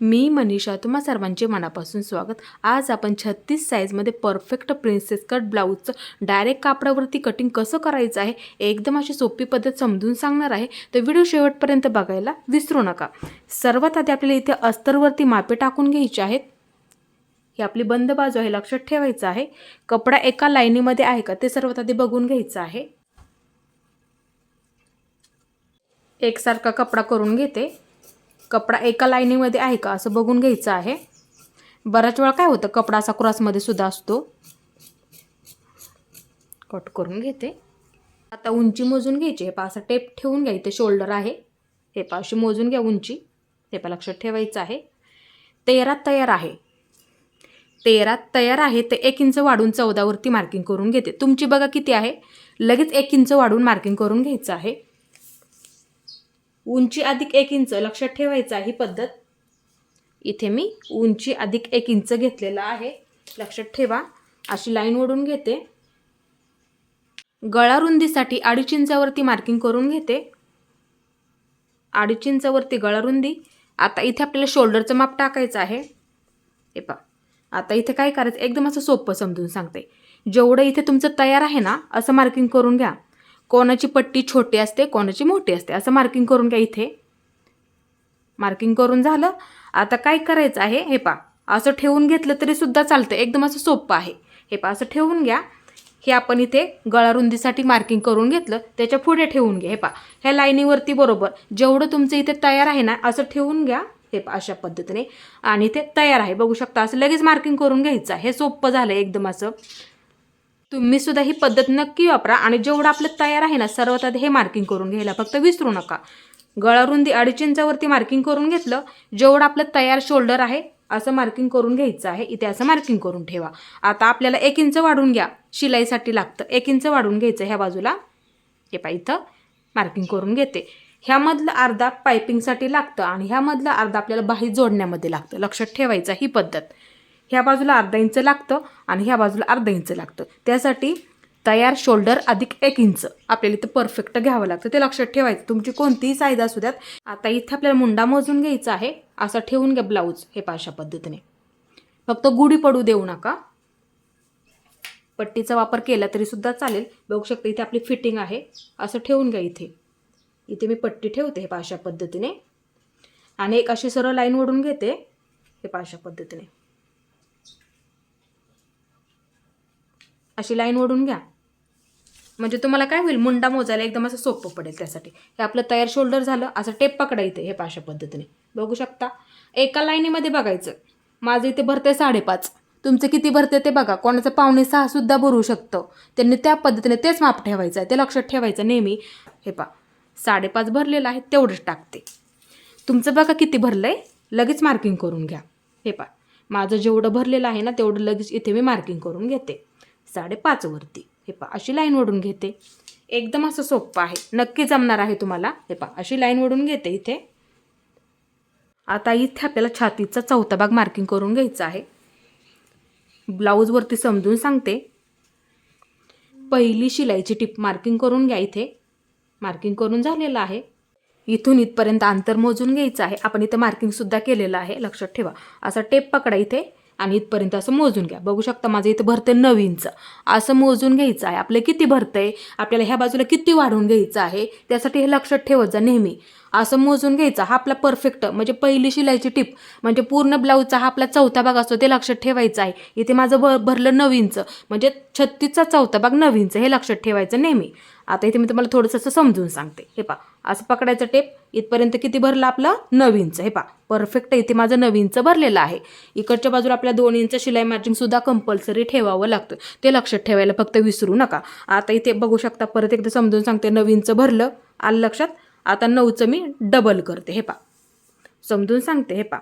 मी मनीषा, तुम्हा सर्वांचे मनापासून स्वागत। आज आपण 36 साईजमध्ये परफेक्ट प्रिन्सेस कट ब्लाऊजचं डायरेक्ट कापडावरती कटिंग कसं करायचं आहे एकदम अशी सोपी पद्धत समजून सांगणार आहे। तर व्हिडिओ शेवटपर्यंत बघायला विसरू नका। सर्वात आधी आपल्याला इथे अस्तरवरती मापे टाकून घ्यायचे आहेत। ही आपली बंद बाजू आहे, लक्षात ठेवायचं आहे। कपडा एका लाईनीमध्ये आहे का ते सर्वात आधी बघून घ्यायचं आहे। एकसारखा कपडा करून घेते। कपडा एका लाईनीमध्ये आहे का असं बघून घ्यायचं आहे। बराच वेळा काय होतं, कपडा असा क्रॉसमध्ये सुद्धा असतो। कट करून घेते। आता उंची मोजून घ्यायची। हे पहा, असा टेप ठेवून घ्या। इथे शोल्डर आहे, हे पहा अशी मोजून घ्या उंची। हे पहा लक्षात ठेवायचं आहे। 13 तयार आहे। 13 तयार आहे ते 1 इंच वाढून 14 वरती मार्किंग करून घेते। तुमची बघा किती आहे, लगेच 1 इंच वाढून मार्किंग करून घ्यायचं आहे। उंची अधिक 1 इंच लक्षात ठेवायचं आहे। ही पद्धत इथे मी उंची अधिक 1 इंच घेतलेला आहे, लक्षात ठेवा। अशी लाईन ओढून घेते। गळा रुंदीसाठी 2.5 इंचावरती मार्किंग करून घेते। 2.5 इंचावरती गळा रुंदी। आता इथे आपल्याला शोल्डरचं माप टाकायचं आहे। हे पहा, आता इथे काय करायचं, एकदम असं सोपं समजून सांगते। जेवढं इथे तुमचं तयार आहे ना असं मार्किंग करून घ्या। कोणाची पट्टी छोटी असते, कोणाची मोठी असते, असं मार्किंग करून घ्या। इथे मार्किंग करून झालं। आता काय करायचं आहे, हे पहा असं ठेवून घेतलं तरी सुद्धा चालतं, एकदम असं सोपं आहे। हे पहा असं ठेवून घ्या। हे आपण इथे गळा रुंदीसाठी मार्किंग करून घेतलं, त्याच्या पुढे ठेवून घ्या। हे पहा ह्या लाईनीवरती बरोबर जेवढं तुमचं इथे तयार आहे ना असं ठेवून घ्या। हे पहा अशा पद्धतीने, आणि ते तयार आहे बघू शकता। असं लगेच मार्किंग करून घ्यायचं। हे सोपं झालं एकदम असं। तुम्ही सुद्धा ही पद्धत नक्की वापरा। आणि जेवढं आपलं तयार आहे ना सर्वात आधी हे मार्किंग करून घ्यायला फक्त विसरू नका। गळा रुंदी 2.5 इंचावरती मार्किंग करून घेतलं। जेवढं आपलं तयार शोल्डर आहे असं मार्किंग करून घ्यायचं आहे। इथे असं मार्किंग करून ठेवा। आता आपल्याला 1 इंच वाढून घ्या, शिलाईसाठी लागतं 1 इंच वाढून घ्यायचं ह्या बाजूला। हे पहा इथं मार्किंग करून घेते। ह्यामधलं अर्धा पायपिंगसाठी लागतं आणि ह्यामधलं अर्धा आपल्याला बाही जोडण्यामध्ये लागतं, लक्षात ठेवायचं ही पद्धत। ह्या बाजूला अर्धा इंच लागतं आणि ह्या बाजूला अर्धा इंच लागतं। त्यासाठी तयार शोल्डर अधिक 1 इंच आपल्याला इथं परफेक्ट घ्यावं लागतं, ते लक्षात ठेवायचं। तुमची कोणतीही साईज असू द्यात। आता इथे आपल्याला मुंडा मोजून घ्यायचा आहे। असं ठेवून घ्या ब्लाऊज। हे पहा अशा पद्धतीने, फक्त गुढी पडू देऊ नका। पट्टीचा वापर केला तरी सुद्धा चालेल। बघू शकता इथे आपली फिटिंग आहे। असं ठेवून घ्या। इथे मी पट्टी ठेवते। हे पहा अशा पद्धतीने, आणि एक अशी सरळ लाईन ओढून घेते। हे पहा अशा पद्धतीने अशी लाईन ओढून घ्या, म्हणजे तुम्हाला काय होईल, मुंडा मोजायला एकदम असं सोपं पडेल। त्यासाठी हे आपलं तयार शोल्डर झालं। असं टेप पकडायचं। हे पहा अशा पद्धतीने बघू शकता। एका लाईनीमध्ये बघायचं। माझं इथे भरते 5.5, तुमचं किती भरते ते बघा। कोणाचं 5.6 सुद्धा भरू शकतं। त्यांनी त्या पद्धतीने तेच माप ठेवायचं आहे, ते लक्षात ठेवायचं नेहमी। हे पहा 5.5 भरलेलं आहे, तेवढंच टाकते। तुमचं बघा किती भरलंय, लगेच मार्किंग करून घ्या। हे पहा माझं जेवढं भरलेलं आहे ना तेवढं लगेच इथे मी मार्किंग करून घेते 5.5 वरती। हे पहा अशी लाईन ओढून घेते। एकदम असं सोपं आहे, नक्की जमणार आहे तुम्हाला। हे पहा अशी लाईन ओढून घेते इथे। आता इथे आपल्याला छातीचा चौथा भाग मार्किंग करून घ्यायचा आहे। ब्लाऊजवरती समजून सांगते। पहिली शिलाईची टिप मार्किंग करून घ्या। इथे मार्किंग करून झालेलं आहे। इथून इथपर्यंत अंतर मोजून घ्यायचं आहे। आपण इथे मार्किंग सुद्धा केलेलं आहे, लक्षात ठेवा। असा टेप पकडा इथे आणि इथपर्यंत असं मोजून घ्या। बघू शकता माझं इथे भरते 9 इंच। असं मोजून घ्यायचं आहे। आपलं किती भरतंय, आपल्याला ह्या बाजूला किती वाढवून घ्यायचं आहे, त्यासाठी हे लक्षात ठेवत जा नेहमी। असं मोजून घ्यायचं। हा आपला परफेक्ट, म्हणजे पहिली शिलाईची टिप म्हणजे पूर्ण ब्लाऊजचा हा आपला चौथा भाग असतो, ते लक्षात ठेवायचं आहे। इथे माझं भरलं 9 इंच, म्हणजे 36चा चौथा भाग 9 इंच, हे लक्षात ठेवायचं नेहमी। आता इथे मी तुम्हाला थोडंसं असं समजून सांगते। हे पहा असं पकडायचं टेप, इथपर्यंत किती भरलं आपलं 9 इंच। हे पहा परफेक्ट इथे माझं 9 इंच भरलेलं आहे। इकडच्या बाजूला आपल्या 2 इंच शिलाई मार्जिन सुद्धा कंपल्सरी ठेवावं लागतं, ते लक्षात ठेवायला फक्त विसरू नका। आता इथे बघू शकता, परत एकदा समजून सांगते। 9 इंच भरलं, आलं लक्षात। आता 9चं मी डबल करते। हे पहा समजून सांगते। हे पहा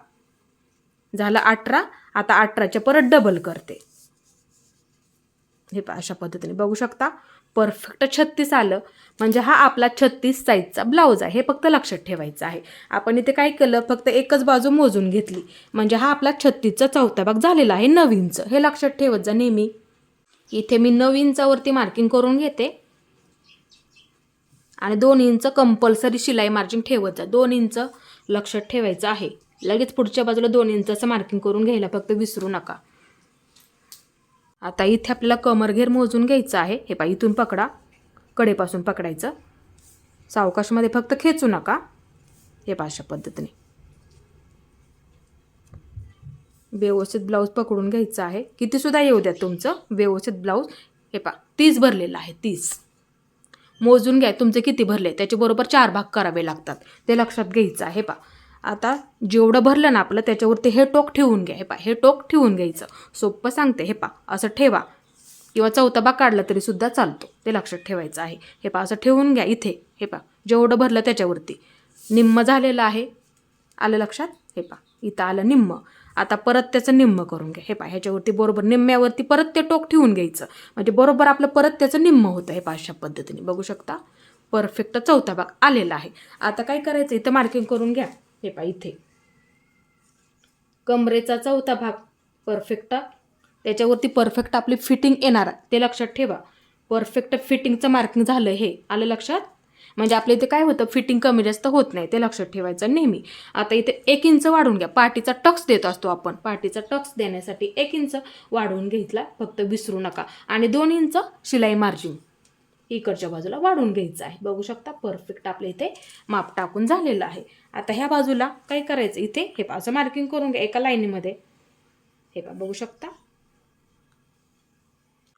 झालं 18, आता 18च्या परत डबल करते। हे पहा अशा पद्धतीने बघू शकता परफेक्ट 36 आलं, म्हणजे हा आपला 36 साईजचा ब्लाऊज आहे। हे फक्त लक्षात ठेवायचं आहे। आपण इथे काय केलं, फक्त एकच बाजू मोजून घेतली, म्हणजे हा आपला 36चा चौथा भाग झालेला आहे 9 इंच, हे लक्षात ठेवत जा नेहमी। इथे मी 9 इंचावरती मार्किंग करून घेते आणि 2 इंच कंपल्सरी शिलाई मार्जिन ठेवत जा। 2 इंच लक्षात ठेवायचं आहे। लगेच पुढच्या बाजूला 2 इंचाचं मार्किंग करून घ्यायला फक्त विसरू नका. आता इथे आपल्याला कमरघेर मोजून घ्यायचं आहे. हे पहा, इथून पकडा, कडेपासून पकडायचं, सावकाशमध्ये फक्त खेचू नका. हे पहा अशा पद्धतीने व्यवस्थित ब्लाऊज पकडून घ्यायचं आहे. कितीसुद्धा येऊ द्या तुमचं व्यवस्थित ब्लाऊज. हे पहा 30 भरलेलं आहे. 30 मोजून घ्या तुमचे किती भरले, त्याच्याबरोबर 4 भाग करावे लागतात, ते लक्षात घ्यायचं आहे. हे पहा आता जेवढं भरलं ना आपलं त्याच्यावरती हे टोक ठेवून घ्या. हे पहा हे टोक ठेवून घ्यायचं, सोपं सांगते. हे पहा असं ठेवा किंवा चौथा भाग काढला तरी सुद्धा चालतो, ते लक्षात ठेवायचं आहे. हे पहा असं ठेवून घ्या इथे. हे पहा जेवढं भरलं त्याच्यावरती निम्म झालेलं आहे. आलं लक्षात? हे पहा इथं आलं निम्म. आता परत त्याचं निम्म करून घ्या. हे पहा ह्याच्यावरती बरोबर निम्म्यावरती परत ते टोक ठेवून घ्यायचं, म्हणजे बरोबर आपलं परत त्याचं निम्म होतं. हे पहा अशा पद्धतीने बघू शकता परफेक्ट चौथा भाग आलेला आहे. आता काय करायचं, इथं मार्किंग करून घ्या. हे पहा इथे कमरेचा चौथा भाग परफेक्ट, त्याच्यावरती परफेक्ट आपली फिटिंग येणार, ते लक्षात ठेवा. परफेक्ट फिटिंगचं मार्किंग झालं, हे आलं लक्षात? म्हणजे आपल्या इथे काय होतं, फिटिंग कमी जास्त होत नाही, ते लक्षात ठेवायचं नेहमी. आता इथे 1 इंच वाढवून घ्या. पाठीचा टक्स देत असतो आपण, पाठीचा टक्स देण्यासाठी 1 इंच वाढवून घ्यायचा, फक्त विसरू नका. आणि 2 इंच शिलाई मार्जिन इकडच्या बाजूला वाढवून घ्यायचं आहे. बघू शकता परफेक्ट आपल्या इथे माप टाकून झालेलं आहे. आता ह्या बाजूला काय करायचं, इथे हे पहा असं मार्किंग करून घ्या एका लाईनीमध्ये. हे पहा बघू शकता.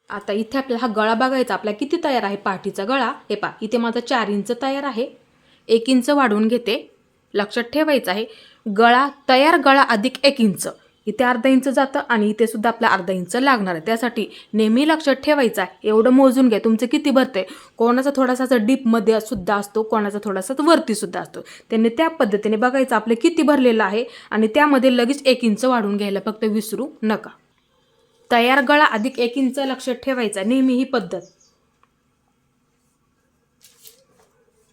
आता इथे आपल्याला हा गळा बघायचा, आपला किती तयार आहे पाठीचा गळा. हे पहा इथे माझा 4 इंच तयार आहे. 1 इंच वाढवून घेते, लक्षात ठेवायचं आहे. गळा तयार गळा अधिक 1 इंच, इथे अर्धा इंच जातं आणि इथे सुद्धा आपला अर्धा इंच लागणार आहे. त्यासाठी नेहमी लक्षात ठेवायचं आहे. एवढं मोजून घ्या तुमचं किती भरतंय. कोणाचा थोडासा डीपमध्ये सुद्धा असतो, कोणाचा थोडासा वरती सुद्धा असतो. त्यांनी त्या पद्धतीने बघायचं आपलं किती भरलेलं आहे आणि त्यामध्ये लगेच 1 इंच वाढवून घ्यायला फक्त विसरू नका. तयार गळा अधिक 1 इंच लक्षात ठेवायचा नेहमी ही पद्धत.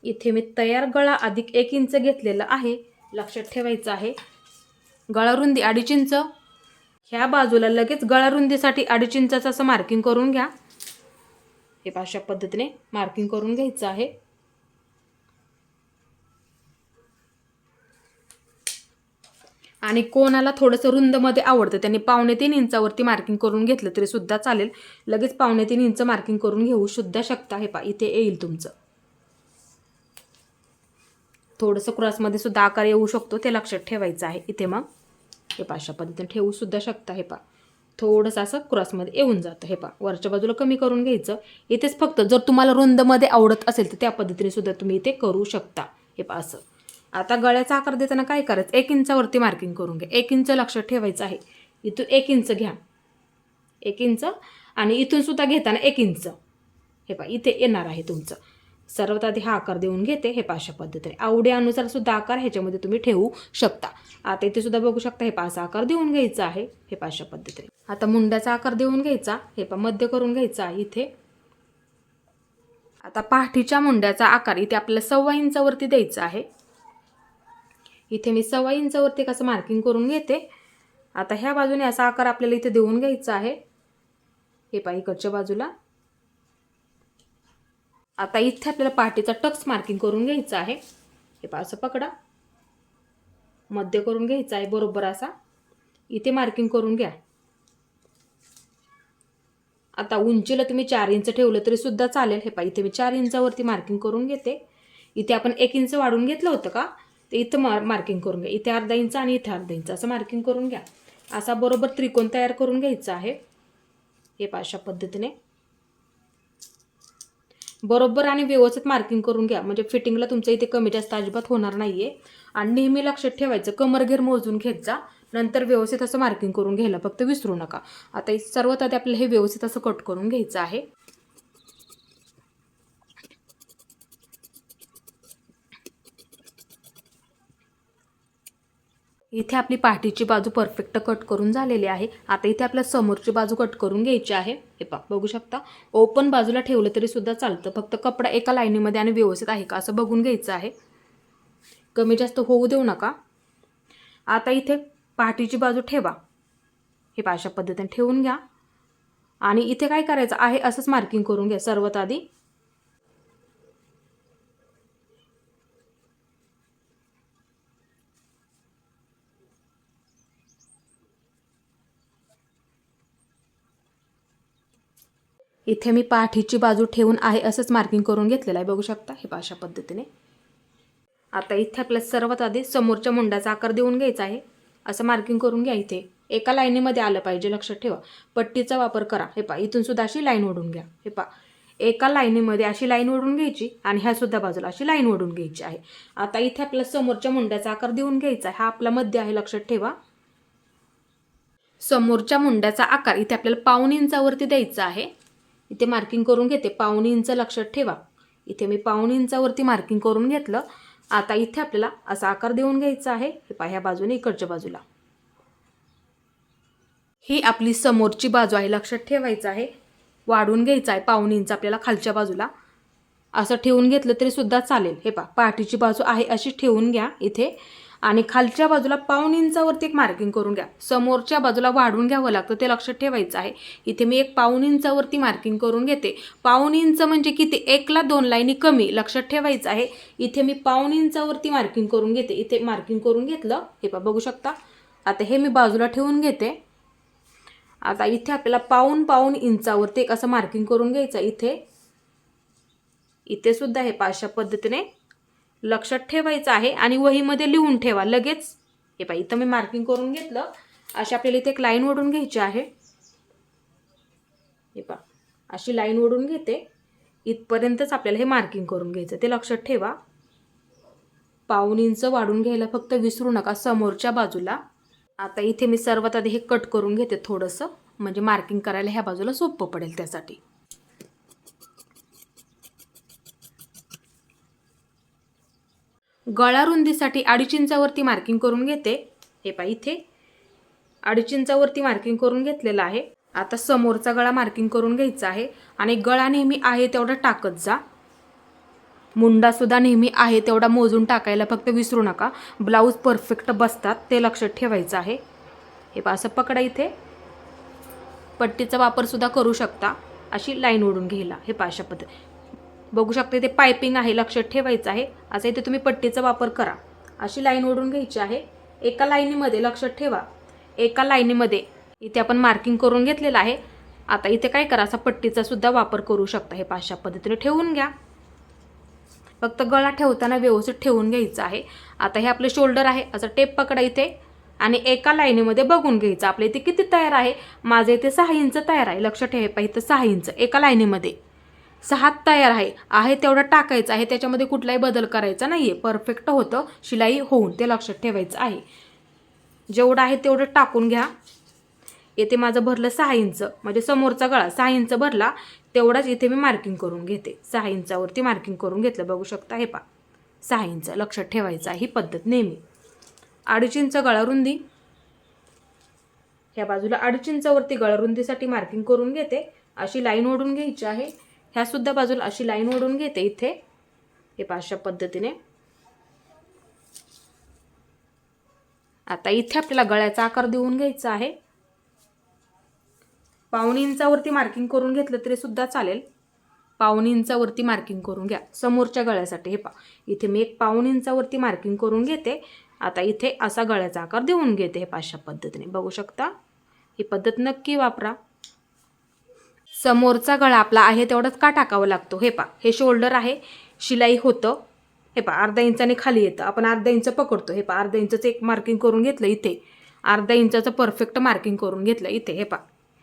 इथे मी तयार गळा अधिक 1 इंच घेतलेला आहे, लक्षात ठेवायचं आहे. गळा रुंदी 2.5 इंच, ह्या बाजूला लगेच गळा रुंदीसाठी 2.5 इंचाचं असं मार्किंग करून घ्या. हे अशा पद्धतीने मार्किंग करून घ्यायचं आहे. आणि कोणाला थोडंसं रुंदमध्ये आवडतं त्यांनी 2.25 इंचावरती मार्किंग करून घेतलं तरी सुद्धा चालेल. लगेच 2.25 इंच मार्किंग करून घेऊ सुद्धा शकता. हे पहा इथे येईल तुमचं थोडंसं क्रॉसमध्ये सुद्धा आकार येऊ शकतो, ते लक्षात ठेवायचं आहे. इथे मग हे पहा अशा पद्धतीने ठेवू सुद्धा शकता. हे पहा थोडंसं असं क्रॉसमध्ये येऊन जातं. हे पहा वरच्या बाजूला कमी करून घ्यायचं. इथेच फक्त जर तुम्हाला रुंदमध्ये आवडत असेल तर त्या पद्धतीने सुद्धा तुम्ही इथे करू शकता. हे पहा असं. आता गळ्याचा आकार देताना काय करायचं, 1 इंचावरती मार्किंग करून घ्या. 1 इंच लक्षात ठेवायचं आहे. इथून 1 इंच घ्या, 1 इंच, आणि इथून सुद्धा घेताना 1 इंच. हे पहा इथे येणार आहे तुमचं. सर्वात आधी हा आकार देऊन घेते. हे पहा अशा पद्धतीने आवडीनुसार सुद्धा आकार ह्याच्यामध्ये तुम्ही ठेवू शकता. आता इथे सुद्धा बघू शकता. हे पहा असा आकार देऊन घ्यायचा आहे. हे पहा अशा पद्धतीने. आता मुंड्याचा आकार देऊन घ्यायचा. हे पहा मध्य करून घ्यायचा आहे इथे. आता पाठीच्या मुंड्याचा आकार इथे आपल्याला 1.25 इंचावरती द्यायचा आहे. इथे मी 1.25 इंचावरती कसं मार्किंग करून घेते. आता ह्या बाजूने असा आकार आपल्याला इथे देऊन घ्यायचा आहे. हे पहा इकडच्या बाजूला. आता इथे आपल्याला पाठीचा टक्स मार्किंग करून घ्यायचा आहे. हे पहा असं पकडा, मध्य करून घ्यायचा आहे बरोबर असा. इथे मार्किंग करून घ्या. आता उंचीला तुम्ही 4 इंच ठेवलं तरी सुद्धा चालेल. हे पहा इथे मी 4 इंचावरती मार्किंग करून घेते. इथे आपण 1 इंच वाढवून घेतलं होतं का, ते इथं मार्किंग करून घ्या. इथे अर्धा इंच आणि इथे अर्धा इंच असं मार्किंग करून घ्या. असा बरोबर त्रिकोण तयार करून घ्यायचा आहे. हे पहा अशा पद्धतीने बरोबर आणि व्यवस्थित मार्किंग करून घ्या, म्हणजे फिटिंगला तुमचं इथे कमी जास्त अजिबात होणार नाहीये. आणि नेहमी लक्षात ठेवायचं कमरघेर मोजून घेत जा, नंतर व्यवस्थित असं मार्किंग करून घ्यायला फक्त विसरू नका. आता सर्वात आधी आपल्याला हे व्यवस्थित असं कट करून घ्यायचं आहे. इथे आपली पाठीची बाजू परफेक्ट कट करून झालेली आहे. आता इथे आपल्या समोरची बाजू कट करून घ्यायची आहे. हे पहा बघू शकता. ओपन बाजूला ठेवलं तरी सुद्धा चालतं, फक्त कपडा एका लाईनीमध्ये आणि व्यवस्थित आहे का असं बघून घ्यायचं आहे. कमी जास्त होऊ देऊ नका. आता इथे पाठीची बाजू ठेवा. हे पहा अशा पद्धतीने ठेवून घ्या. आणि इथे काय करायचं आहे असंच मार्किंग करून घ्या सर्वात आधी. इथे मी पाठीची बाजू ठेवून आहे असंच मार्किंग करून घेतलेलं आहे, बघू शकता. हे अशा पद्धतीने. आता इथे आपल्याला सर्वात आधी समोरच्या मुंड्याचा आकार देऊन घ्यायचा आहे. असं मार्किंग करून घ्या. इथे एका लाईनीमध्ये आलं पाहिजे, लक्षात ठेवा. पट्टीचा वापर करा. हे पहा, इथून सुद्धा अशी लाईन ओढून घ्या. हे पहा, एका लाईनीमध्ये अशी लाईन ओढून घ्यायची आणि ह्या सुद्धा बाजूला अशी लाईन ओढून घ्यायची आहे. आता इथे आपल्याला समोरच्या मुंड्याचा आकार देऊन घ्यायचा आहे. हा आपला मध्य आहे, लक्षात ठेवा. समोरच्या मुंड्याचा आकार इथे आपल्याला 1.5 इंचावरती द्यायचा आहे. इथे मार्किंग करून घेते. 1.5 इंच लक्षात ठेवा. इथे मी 1.5 इंचावरती मार्किंग करून घेतलं. आता इथे आपल्याला असा आकार देऊन घ्यायचा आहे. हे पहा, ह्या बाजूने इकडच्या बाजूला. ही आपली समोरची बाजू आहे, लक्षात ठेवायचं आहे. वाढून घ्यायचं आहे 1.5 इंच आपल्याला खालच्या बाजूला. असं ठेवून घेतलं तरी सुद्धा चालेल. हे पहा, पाठीची बाजू आहे अशी ठेवून घ्या इथे. आणि खालच्या बाजूला 1.5 इंचावरती एक मार्किंग करून घ्या. समोरच्या बाजूला वाढून घ्यावं लागतं, ते लक्षात ठेवायचं आहे. इथे मी एक 1.5 इंचावरती मार्किंग करून घेते. 1.5 इंच म्हणजे किती? 1 ला 2 लाईनी कमी, लक्षात ठेवायचं आहे. इथे मी 1.5 इंचावरती मार्किंग करून घेते. इथे मार्किंग करून घेतलं. हे पहा, बघू शकता. आता हे मी बाजूला ठेवून घेते. आता इथे आपल्याला 1.5 इंचावरती एक असं मार्किंग करून घ्यायचं. इथे सुद्धा हे अशा पद्धतीने लक्षात ठेवायचं आहे आणि वहीमध्ये लिहून ठेवा लगेच. हे पहा, इथं मी मार्किंग करून घेतलं. अशी आपल्याला इथे एक लाईन ओढून घ्यायची आहे. हे पहा, अशी लाईन ओढून घेते. इथपर्यंतच आपल्याला हे मार्किंग करून घ्यायचं, ते लक्षात ठेवा. 1.5 इंच वाढून घ्यायला फक्त विसरू नका समोरच्या बाजूला. आता इथे मी सर्वात आधी हे कट करून घेते थोडंसं, म्हणजे मार्किंग करायला ह्या बाजूला सोपं पडेल त्यासाठी. गळा रुंदीसाठी 2.5 इंचावरती मार्किंग करून घेते. हे पहा, इथे 2.5 इंचावरती मार्किंग करून घेतलेलं आहे. आता समोरचा गळा मार्किंग करून घ्यायचा आहे आणि गळा नेहमी आहे तेवढा टाकत जा. मुंडा सुद्धा नेहमी आहे तेवढा मोजून टाकायला फक्त विसरू नका. ब्लाऊज परफेक्ट बसतात, ते लक्षात ठेवायचं आहे. हे पहा, असं पकडा. इथे पट्टीचा वापर सुद्धा करू शकता, अशी लाईन ओढून घ्यायला. हे पहा, अशा पद्धती बघू शकता. इथे पायपिंग आहे, लक्षात ठेवायचं आहे. असं इथे तुम्ही पट्टीचा वापर करा. अशी लाईन ओढून घ्यायची आहे एका लाईनीमध्ये, लक्षात ठेवा. एका लाईनीमध्ये इथे आपण मार्किंग करून घेतलेलं आहे. आता इथे काय करा, असा पट्टीचा सुद्धा वापर करू शकता. हे अशा पद्धतीने ठेवून घ्या. फक्त गळा ठेवताना व्यवस्थित ठेवून घ्यायचं आहे. आता हे आपले शोल्डर आहे. असं टेप पकडा इथे आणि एका लाईनीमध्ये बघून घ्यायचं आपल्या इथे किती तयार आहे. माझं इथे 6 इंच तयार आहे, लक्षात ठेवा. इथं 6 इंच एका लाईनीमध्ये 6 तयार आहे तेवढं टाकायचं आहे. त्याच्यामध्ये कुठलाही बदल करायचा नाही आहे. परफेक्ट होतं शिलाई होऊन, ते लक्षात ठेवायचं आहे. जेवढं आहे तेवढं टाकून घ्या. येथे माझं भरलं 6 इंच, म्हणजे समोरचा गळा 6 इंच भरला तेवढाच इथे मी मार्किंग करून घेते. 6 इंचावरती मार्किंग करून घेतलं, बघू शकता. हे पहा, 6 इंच लक्षात ठेवायचं आहे. ही पद्धत नेहमी. 2.5 इंच गळा रुंदी, ह्या बाजूला 2.5 इंचावरती गळा रुंदीसाठी मार्किंग करून घेते. अशी लाईन ओढून घ्यायची आहे. ह्या सुद्धा बाजूला अशी लाईन ओढून घेते इथे. हे पहा, अशा पद्धतीने. आता इथे आपल्याला गळ्याचा आकार देऊन घ्यायचा आहे. 1.5 इंचावरती मार्किंग करून घेतलं तरी सुद्धा चालेल. 1.5 इंचावरती मार्किंग करून घ्या समोरच्या गळ्यासाठी. हे पहा, इथे मी एक 1.5 इंचावरती मार्किंग करून घेते. आता इथे असा गळ्याचा आकार देऊन घेते. हे अशा पद्धतीने बघू शकता. ही पद्धत नक्की वापरा. समोरचा गळा आपला आहे तेवढाच का टाकावा लागतो. हे पहा, हे शोल्डर आहे, शिलाई होतं. हे पहा, 1/2 इंचाने खाली येतं. आपण 1/2 इंच पकडतो. हे पहा, 1/2 इंचाचं एक मार्किंग करून घेतलं इथे. 1/2 इंचाचं परफेक्ट मार्किंग करून घेतलं इथे. हे पहा,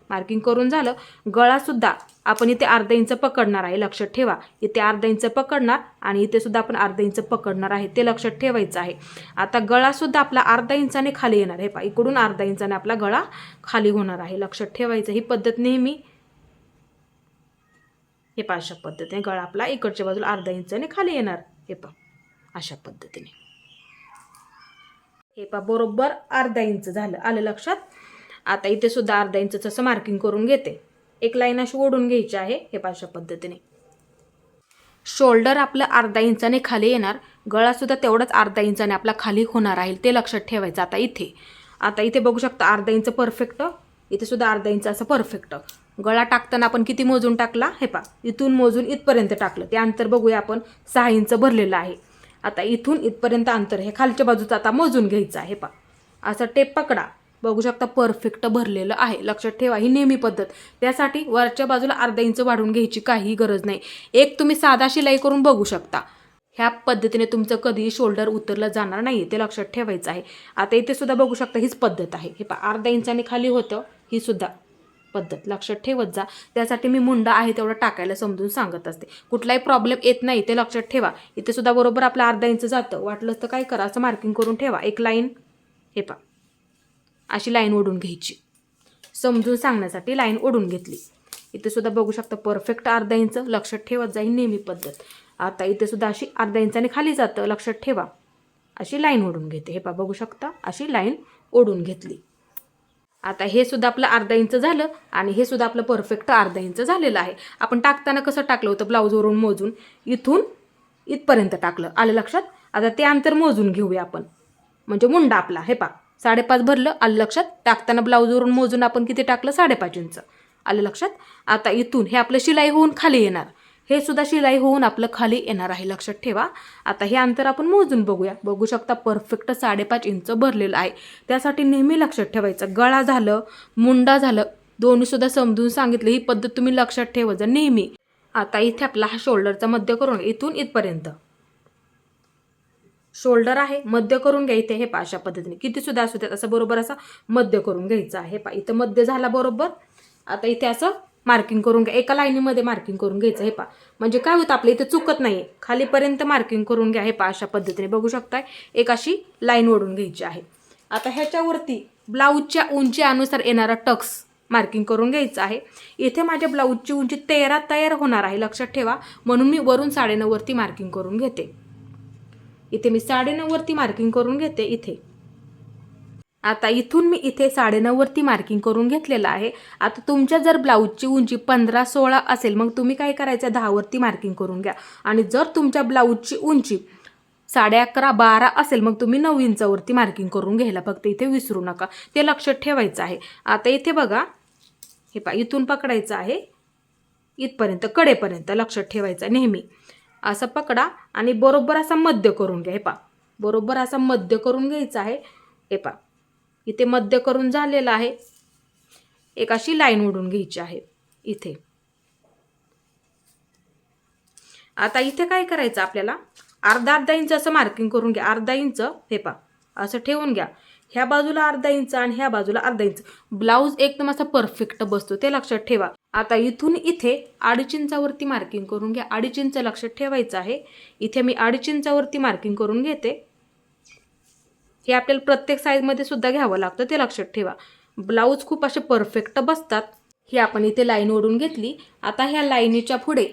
मार्किंग करून झालं. गळासुद्धा आपण इथे 1/2 इंच पकडणार आहे, लक्षात ठेवा. इथे 1/2 इंच पकडणार आणि इथे सुद्धा आपण 1/2 इंच पकडणार आहे, ते लक्षात ठेवायचं आहे. आता गळासुद्धा आपला 1/2 इंचाने खाली येणार. हे पहा, इकडून 1/2 इंचाने आपला गळा खाली होणार आहे, लक्षात ठेवायचं. ही पद्धत नेहमी. हे पहा, अशा पद्धतीने गळा आपला इकडच्या बाजूला 1/2 इंचाने खाली येणार. हे पहा, अशा पद्धतीने. हे पहा, बरोबर 1/2 इंच झालं, आलं लक्षात. आता इथे सुद्धा 1/2 इंचचं असं मार्किंग करून घेते. एक लाईन अशी ओढून घ्यायची आहे. हे पहा, अशा पद्धतीने. शोल्डर आपलं 1/2 इंचाने खाली येणार. गळासुद्धा तेवढाच 1/2 इंचाने आपला खाली होणार आहे, ते लक्षात ठेवायचं. आता इथे बघू शकता 1/2 इंच परफेक्ट. इथे सुद्धा 1/2 इंच असं परफेक्ट. गळा टाकताना आपण किती मोजून टाकला. हे पहा, इथून मोजून इथपर्यंत टाकलं. ते अंतर बघूया आपण. 6 इंच भरलेलं आहे. आता इथून इथपर्यंत अंतर हे खालच्या बाजूचं आता मोजून घ्यायचं आहे. पहा, असं टेप पकडा बघू शकता परफेक्ट भरलेलं आहे. लक्षात ठेवा, ही नेहमी पद्धत. त्यासाठी वरच्या बाजूला अर्धा इंच वाढवून घ्यायची काही गरज नाही. एक तुम्ही साधा शिलाई करून बघू शकता. ह्या पद्धतीने तुमचं कधीही शोल्डर उतरलं जाणार नाही, ते लक्षात ठेवायचं आहे. आता इथे सुद्धा बघू शकता हीच पद्धत आहे. हे पहा, अर्धा इंचाने खाली होतं, ही सुद्धा पद्धत लक्षात ठेवत जा. त्यासाठी मी मुंडा आहे तेवढं टाकायला समजून सांगत असते. कुठलाही प्रॉब्लेम येत नाही ते लक्षात ठेवा. इथे सुद्धा बरोबर आपलं अर्धा इंच जातं. वाटलं तर काय करा, असं मार्किंग करून ठेवा. एक लाईन, हे पहा अशी लाईन ओढून घ्यायची. समजून सांगण्यासाठी लाईन ओढून घेतली. इथे सुद्धा बघू शकता परफेक्ट अर्धा इंच. लक्षात ठेवत जा, ही नेहमी पद्धत. आता इथे सुद्धा अशी अर्धा इंचाने खाली जातं, लक्षात ठेवा. अशी लाईन ओढून घेते. हे पहा बघू शकता, अशी लाईन ओढून घेतली. आता हे सुद्धा आपलं अर्धा इंच झालं आणि हे सुद्धा आपलं परफेक्ट अर्धा इंच झालेलं आहे. आपण टाकताना कसं टाकलं होतं, ब्लाऊजवरून मोजून इथून इथपर्यंत टाकलं, आलं लक्षात. आता ते अंतर मोजून घेऊया आपण, म्हणजे मुंडा आपला. हे पहा 5.5 भरलं, आलं लक्षात. टाकताना ब्लाऊजवरून मोजून आपण किती टाकलं, 5.5 इंच, आलं लक्षात. आता इथून हे आपलं शिलाई होऊन खाली येणार, हे सुद्धा शिलाई होऊन आपलं खाली येणार आहे, लक्षात ठेवा. आता हे अंतर आपण मोजून बघूया. बघू शकता परफेक्ट 5.5 इंच भरलेलं आहे. त्यासाठी नेहमी लक्षात ठेवायचं, गळा झालं, मुंडा झालं, दोन्ही सुद्धा समजून सांगितलं. ही पद्धत तुम्ही लक्षात ठेवायचं नेहमी. आता इथे आपला हा शोल्डरचा मध्य करून इथून इथपर्यंत शोल्डर आहे, मध्य करून घ्यायचे. हे पहा अशा पद्धतीने किती सुद्धा असू द्यात, असं बरोबर असा मध्य करून घ्यायचं आहे. पहा इथं मध्य झाला बरोबर. आता इथे असं मार्किंग करून घ्या, एका लाईनीमध्ये मार्किंग करून घ्यायचं. हे पहा, म्हणजे काय होतं आपलं इथे चुकत नाही, खालीपर्यंत मार्किंग करून घ्या. हे पहा अशा पद्धतीने बघू शकताय, एक अशी लाईन ओढून घ्यायची आहे. आता ह्याच्यावरती ब्लाऊजच्या उंचीनुसार येणारा टक्स मार्किंग करून घ्यायचं आहे. इथे माझ्या ब्लाऊजची उंची 13 तयार होणार आहे, लक्षात ठेवा. म्हणून मी वरून 9.5 वरती मार्किंग करून घेते. इथे मी 9.5 वरती मार्किंग करून घेते. इथे आता इथून मी इथे 9.5 वरती मार्किंग करून घेतलेलं आहे. आता तुमच्या जर ब्लाऊजची उंची 15-16 असेल, मग तुम्ही काय करायचं, 10 वरती मार्किंग करून घ्या. आणि जर तुमच्या ब्लाऊजची उंची 11.5-12 असेल, मग तुम्ही 9 इंचावरती मार्किंग करून घ्यायला फक्त इथे विसरू नका, ते लक्षात ठेवायचं आहे. आता इथे बघा, हे पहा इथून पकडायचं आहे इथपर्यंत, कडेपर्यंत, लक्षात ठेवायचं नेहमी. असं पकडा आणि बरोबर असा मध्य करून घ्या. हे पहा बरोबर असा मध्य करून घ्यायचा आहे. हे पहा इथे मध्य करून झालेलं आहे. एक अशी लाईन ओढून घ्यायची आहे इथे. आता इथे काय करायचं आपल्याला, अर्धा इंच असं मार्किंग करून घ्या. अर्धा इंच, हे पहा असं ठेवून घ्या. ह्या बाजूला अर्धा इंच आणि ह्या बाजूला अर्धा इंच. ब्लाऊज एकदम असा परफेक्ट बसतो, ते लक्षात ठेवा. आता इथून इथे 2.5 इंचावरती मार्किंग करून घ्या. 2.5 इंच लक्षात ठेवायचं आहे. इथे मी 2.5 इंचावरती मार्किंग करून घेते. हे आपल्याला प्रत्येक साईजमध्ये सुद्धा घ्यावं लागतं, ते लक्षात ठेवा. ब्लाऊज खूप असे परफेक्ट बसतात. ही आपण इथे लाईन ओढून घेतली. आता ह्या लाईनीच्या पुढे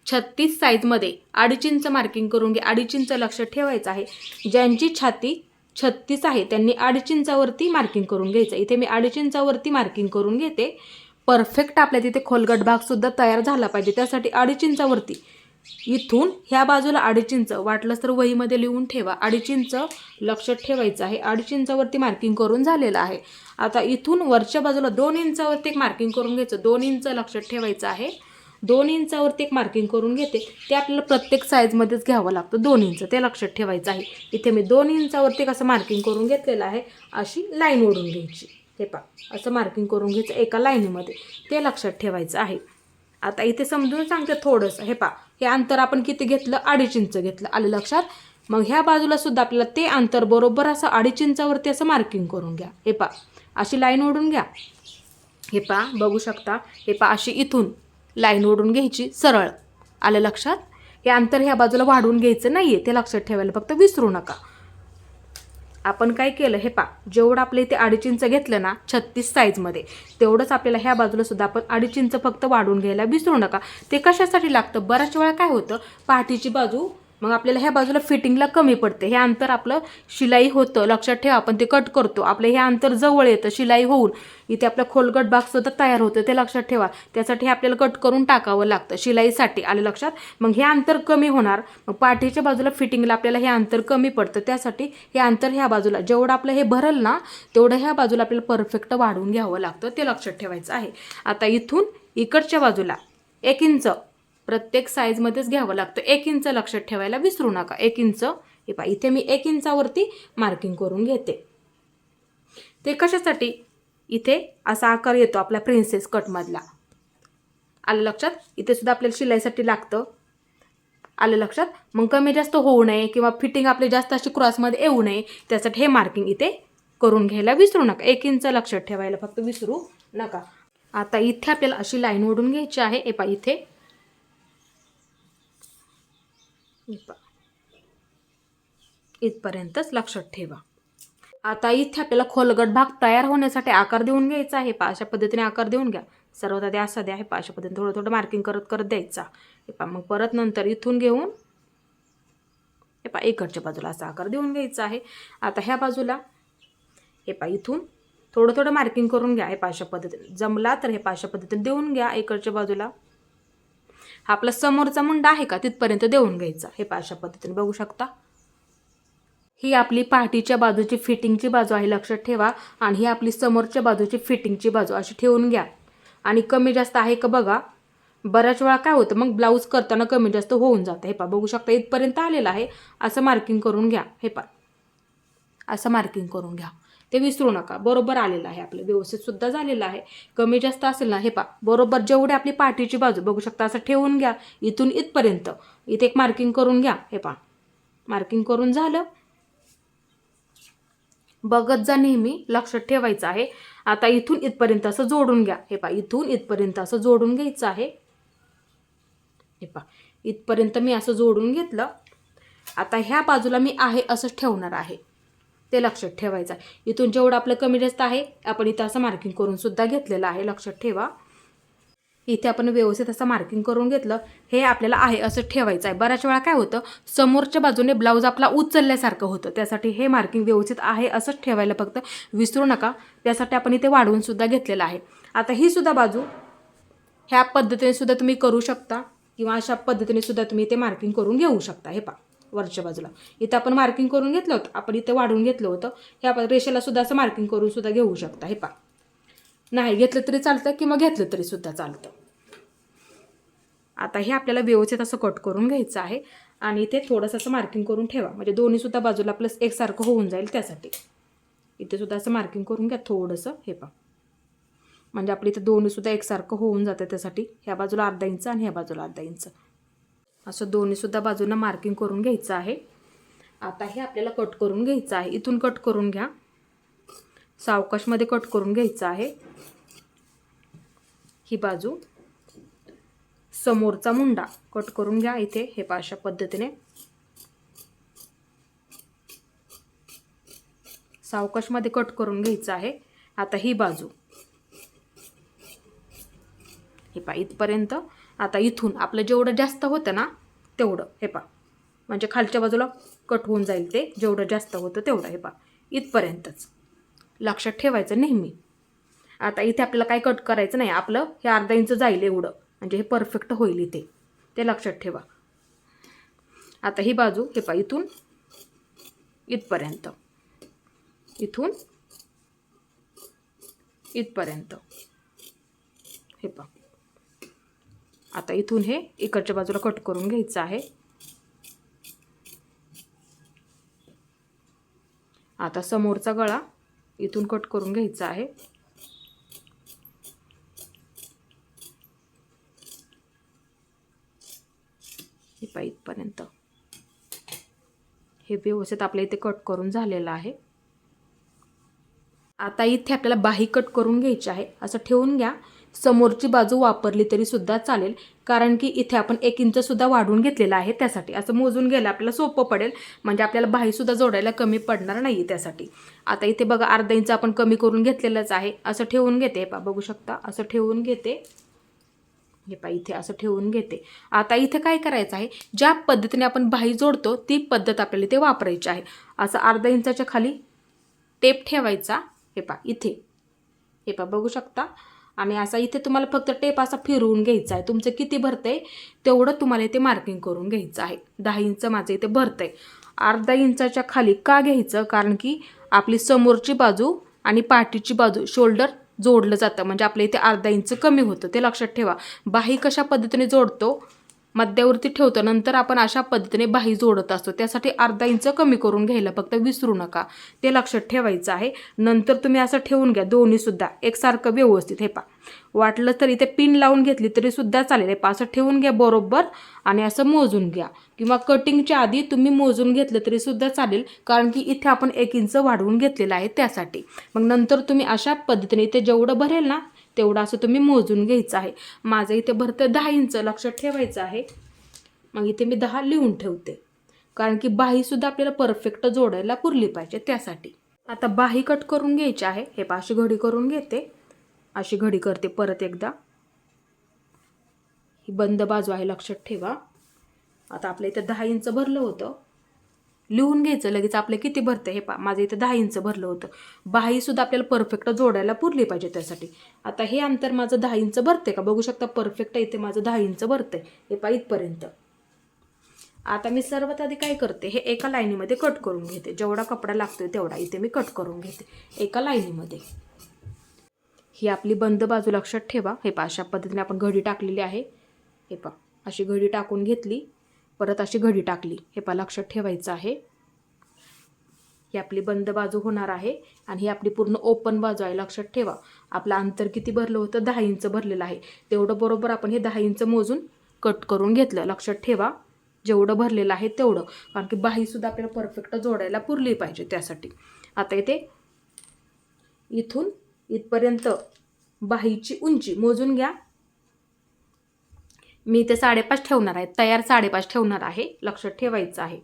36 साईजमध्ये 2.5 इंच मार्किंग करून घ्या. 2.5 इंच लक्षात ठेवायचं आहे. ज्यांची छाती 36 आहे त्यांनी 2.5 इंचावरती मार्किंग करून घ्यायचं. इथे मी 2.5 इंचावरती मार्किंग करून घेते. परफेक्ट आपल्या तिथे खोलगट भागसुद्धा तयार झाला पाहिजे, त्यासाठी 2.5 इंचावरती इथून ह्या बाजूला 2.5 इंच, वाटलंच तर वहीमध्ये लिहून ठेवा. 2.5 इंच लक्षात ठेवायचं आहे. 2.5 इंचावरती मार्किंग करून झालेलं आहे. आता इथून वरच्या बाजूला 2 इंचावरती एक मार्किंग करून घ्यायचं. 2 इंच लक्षात ठेवायचं आहे. 2 इंचावरती एक मार्किंग करून घेते. ते आपल्याला प्रत्येक साईजमध्येच घ्यावं लागतं 2 इंच, ते लक्षात ठेवायचं आहे. इथे मी 2 इंचावरती कसं मार्किंग करून घेतलेलं आहे. अशी लाईन ओढून घ्यायची. हे पहा असं मार्किंग करून घ्यायचं एका लाईनीमध्ये, ते लक्षात ठेवायचं आहे. आता इथे समजून सांगते थोडंसं. हे पहा हे अंतर आपण किती घेतलं, 2.5 इंच घेतलं, आलं लक्षात. मग ह्या बाजूला सुद्धा आपल्याला ते अंतर बरोबर असं 2.5 इंचावरती असं मार्किंग करून घ्या. हे पहा अशी लाईन ओढून घ्या. हे पहा बघू शकता. हे पहा अशी इथून लाईन ओढून घ्यायची सरळ, आलं लक्षात. हे अंतर ह्या बाजूला वाढवून घ्यायचं नाही आहे, ते लक्षात ठेवायला फक्त विसरू नका. आपण काय केलं, हे पहा जेवढं आपल्या इथे 2.5 इंच घेतलं ना 36 साईजमध्ये, तेवढंच आपल्याला ह्या बाजूला सुद्धा आपण 2.5 इंच फक्त वाढवून घ्यायला विसरू नका. ते कशासाठी लागतं, बऱ्याच वेळा काय होतं, पाठीची बाजू मग आपल्याला ह्या बाजूला फिटिंगला कमी पडते. हे अंतर आपलं शिलाई होतं, लक्षात ठेवा. आपण ते कट करतो, आपलं हे अंतर जवळ येतं शिलाई होऊन, इथे आपला खोलगट भाग सुद्धा तयार होतं, ते लक्षात ठेवा. त्यासाठी हे आपल्याला कट करून टाकावं लागतं शिलाईसाठी, आलं लक्षात. मग हे अंतर कमी होणार, मग पाठीच्या बाजूला फिटिंगला आपल्याला हे अंतर कमी पडतं, त्यासाठी हे अंतर ह्या बाजूला जेवढं आपलं हे भरल ना तेवढं ह्या बाजूला आपल्याला परफेक्ट वाढवून घ्यावं लागतं, ते लक्षात ठेवायचं आहे. आता इथून इकडच्या बाजूला 1 इंच प्रत्येक साईजमध्येच घ्यावं लागतं. 1 इंच लक्षात ठेवायला विसरू नका. 1 इंच, हे पहा इथे मी 1 इंचावरती मार्किंग करून घेते. ते कशासाठी, इथे असा आकार येतो आपल्या प्रिन्सेस कटमधला. आलं लक्षात. इथे सुद्धा आपल्याला शिलाईसाठी लागतं. आलं लक्षात. मग कमी जास्त होऊ नये किंवा फिटिंग आपली जास्त अशी क्रॉसमध्ये येऊ नये त्यासाठी हे मार्किंग इथे करून घ्यायला विसरू नका. 1 इंच लक्षात ठेवायला फक्त विसरू नका. आता इथे आपल्याला अशी लाईन ओढून घ्यायची आहे. इथे इथपर्यंतच लक्षात ठेवा. आता इथे आपल्याला खोलगट भाग तयार होण्यासाठी आकार देऊन घ्यायचा आहे. अशा पद्धतीने आकार देऊन घ्या. सर्वदा द्या असा द्या. अशा पद्धतीने थोडं थोडं मार्किंग करत करत द्यायचा. मग परत नंतर इथून घेऊन इकडच्या बाजूला असा आकार देऊन घ्यायचा आहे. आता ह्या बाजूला इथून थोडं थोडं मार्किंग करून घ्या. अशा पद्धतीने जमला तर अशा पद्धतीने देऊन घ्या. इकडच्या बाजूला हा आपला समोरचा मुंडा आहे का तिथपर्यंत देऊन घ्यायचा. अशा पद्धतीने बघू शकता. ही आपली पाठीच्या बाजूची फिटिंगची बाजू आहे लक्षात ठेवा. आणि ही आपली समोरच्या बाजूची फिटिंगची बाजू अशी ठेवून घ्या. आणि कमी जास्त आहे का बघा. बऱ्याच वेळा काय होतं मग ब्लाऊज करताना कमी जास्त होऊन जातं. बघू शकता इथपर्यंत आलेलं आहे. असं मार्किंग करून घ्या. असं मार्किंग करून घ्या. ते विसरू नका. बरोबर आलेलं आहे आपलं. व्यवस्थित सुद्धा झालेलं आहे. कमी जास्त असेल ना बरोबर जेवढी आपली पाठीची बाजू बघू शकता असं ठेवून घ्या. इथून इथपर्यंत इथे एक मार्किंग करून घ्या. मार्किंग करून झालं. बघत जा नेहमी. लक्षात ठेवायचं आहे. आता इथून इथपर्यंत असं जोडून घ्या. इथून इथपर्यंत असं जोडून घ्यायचं आहे. इथपर्यंत मी असं जोडून घेतलं. आता ह्या बाजूला मी आहे असंच ठेवणार आहे. ते लक्षात ठेवायचं आहे. इथून जेवढं आपलं कमी जास्त आहे आपण इथं असं मार्किंग करून सुद्धा घेतलेलं आहे. लक्षात ठेवा. इथे आपण व्यवस्थित असं मार्किंग करून घेतलं. हे आपल्याला आहे असं ठेवायचं आहे. बऱ्याच वेळा काय होतं समोरच्या बाजूने ब्लाऊज आपला उचलल्यासारखं होतं. त्यासाठी हे मार्किंग व्यवस्थित आहे असंच ठेवायला फक्त विसरू नका. त्यासाठी आपण इथे वाढवून सुद्धा घेतलेलं आहे. आता ही सुद्धा बाजू ह्या पद्धतीने सुद्धा तुम्ही करू शकता किंवा अशा पद्धतीने सुद्धा तुम्ही इथे मार्किंग करून घेऊ शकता. वरच्या बाजूला इथं आपण मार्किंग करून घेतलं होतं. आपण इथे वाढवून घेतलं होतं. ह्या रेषेला सुद्धा असं मार्किंग करून सुद्धा घेऊ शकता. नाही घेतलं तरी चालतं किंवा घेतलं तरी सुद्धा चालतं. आता हे आपल्याला व्यवस्थित असं कट करून घ्यायचं आहे. आणि इथे थोडंसं असं मार्किंग करून ठेवा म्हणजे दोन्ही सुद्धा बाजूला प्लस एकसारखं होऊन जाईल. त्यासाठी इथे सुद्धा असं मार्किंग करून घ्या थोडंसं. म्हणजे आपलं इथे दोन्ही सुद्धा एकसारखं होऊन जातं. त्यासाठी ह्या बाजूला अर्धा इंच आणि ह्या बाजूला अर्धा इंच असं दोन्ही सुद्धा बाजूंना मार्किंग करून घ्यायचं आहे. आता हे आपल्याला कट करून घ्यायचं आहे. इथून कट करून घ्या. सावकाशमध्ये कट करून घ्यायचं आहे. ही बाजू समोरचा मुंडा कट करून घ्या. इथे अशा पद्धतीने सावकाशमध्ये कट करून घ्यायचं आहे. आता ही बाजू इथपर्यंत. आता इथून आपलं जेवढं जास्त होतं ना तेवढं म्हणजे खालच्या बाजूला कट होऊन जाईल. ते जेवढं जास्त होतं तेवढं इथपर्यंतच लक्षात ठेवायचं नेहमी. आता इथे आपल्याला काय कट करायचं नाही. आपलं हे अर्धा इंच जाईल एवढं म्हणजे हे परफेक्ट होईल इथे. ते लक्षात ठेवा. आता ही बाजू इथून इथपर्यंत इथून इथपर्यंत आता इथून हे इकडच्या बाजूला कट करून घ्यायचं आहे. आता समोरचा गळा इथून कट करून घ्यायचा आहे. इथपर्यंत हे व्यवस्थित आपल्या इथे कट करून झालेलं आहे. आता इथे आपल्याला बाही कट करून घ्यायची आहे. असं ठेवून घ्या. समोरची बाजू वापरली तरी सुद्धा चालेल कारण की इथे आपण 1 इंच सुद्धा वाढवून घेतलेला आहे. त्यासाठी असं मोजून घ्यायला आपल्याला सोपं पडेल म्हणजे आपल्याला बाही सुद्धा जोडायला कमी पडणार नाही. त्यासाठी आता इथे बघा अर्धा इंच आपण कमी करून घेतलेलंच आहे. असं ठेवून घेते. बघू शकता असं ठेवून घेते. इथे असं ठेवून घेते. आता इथे काय करायचं आहे ज्या पद्धतीने आपण बाही जोडतो ती पद्धत आपल्याला इथे वापरायची आहे. असं अर्धा इंचाच्या खाली टेप ठेवायचा. इथे बघू शकता. आणि असा इथे तुम्हाला फक्त टेप असा फिरवून घ्यायचा आहे. तुमचं किती भरतंय तेवढं तुम्हाला इथे मार्किंग करून घ्यायचं आहे. 10 इंच माझं इथे भरतंय. अर्धा इंचाच्या खाली का घ्यायचं कारण की आपली समोरची बाजू आणि पाठीची बाजू शोल्डर जोडलं जातं म्हणजे आपल्या इथे अर्धा इंच कमी होतं. ते लक्षात ठेवा. बाही कशा पद्धतीने जोडतो मध्यावरती ठेवतो, नंतर आपण अशा पद्धतीने बाही जोडत असतो. त्यासाठी अर्धा इंच कमी करून घ्यायला फक्त विसरू नका, ते लक्षात ठेवायचं आहे. नंतर तुम्ही असं ठेवून घ्या दोन्हीसुद्धा एकसारखं व्यवस्थित. हे पहा, वाटलं तर इथे पिन लावून घेतली तरी सुद्धा चालेल. हे पहा, असं ठेवून घ्या बरोबर आणि असं मोजून घ्या, किंवा कटिंगच्या आधी तुम्ही मोजून घेतलं तरी सुद्धा चालेल, कारण की इथे आपण 1 इंच वाढवून घेतलेलं आहे त्यासाठी. मग नंतर तुम्ही अशा पद्धतीने इथे जेवढं भरेल ना तेवढं असं तुम्ही मोजून घ्यायचं आहे. माझं इथे भरतं 10 इंच, लक्षात ठेवायचं आहे. मग इथे मी 10 लिहून ठेवते, कारण की बाहीसुद्धा आपल्याला परफेक्ट जोडायला पुरली पाहिजे त्यासाठी. आता बाही कट करून घ्यायची आहे. हे पहा, अशी घडी करून घेते, अशी घडी करते परत एकदा. ही बंद बाजू आहे, लक्षात ठेवा. आता आपल्या इथे 10 इंच भरलं होतं, लिहून घ्यायचं लगेच आपलं किती भरतं. हे पहा, माझं इथे 10 इंच भरलं होतं. बाहीसुद्धा आपल्याला परफेक्ट जोडायला पुरली पाहिजे त्यासाठी. आता हे अंतर माझं 10 इंच भरते का बघू शकता, परफेक्ट इथे माझं 10 इंच भरतंय. हे पहा इथपर्यंत. आता मी सर्वात आधी काय करते, हे एका लाईनीमध्ये कट करून घेते. जेवढा कपडा लागतोय तेवढा इथे मी कट करून घेते एका लाईनीमध्ये. ही आपली बंद बाजू लक्षात ठेवा. हे पहा, अशा पद्धतीने आपण घडी टाकलेली आहे. हे पहा, अशी घडी टाकून घेतली, परत अशी घडी टाकली. हे पहा, लक्षात ठेवायचं आहे. ही आपली बंद बाजू होणार आहे आणि ही आपली पूर्ण ओपन बाजू आहे, लक्षात ठेवा. आपलं अंतर किती भरलं होतं, 10 इंच भरलेलं आहे. तेवढं बरोबर आपण हे 10 इंच मोजून कट करून घेतलं, लक्षात ठेवा. जेवढं भरलेलं आहे तेवढं, कारण की बाहीसुद्धा आपल्याला परफेक्ट जोडायला पुरली पाहिजे त्यासाठी. आता इथे इथून इथपर्यंत बाहीची उंची मोजून घ्या. मी इथे 5.5 ठेवणार आहे, तयार 5.5 ठेवणार आहे, लक्षात ठेवायचं आहे.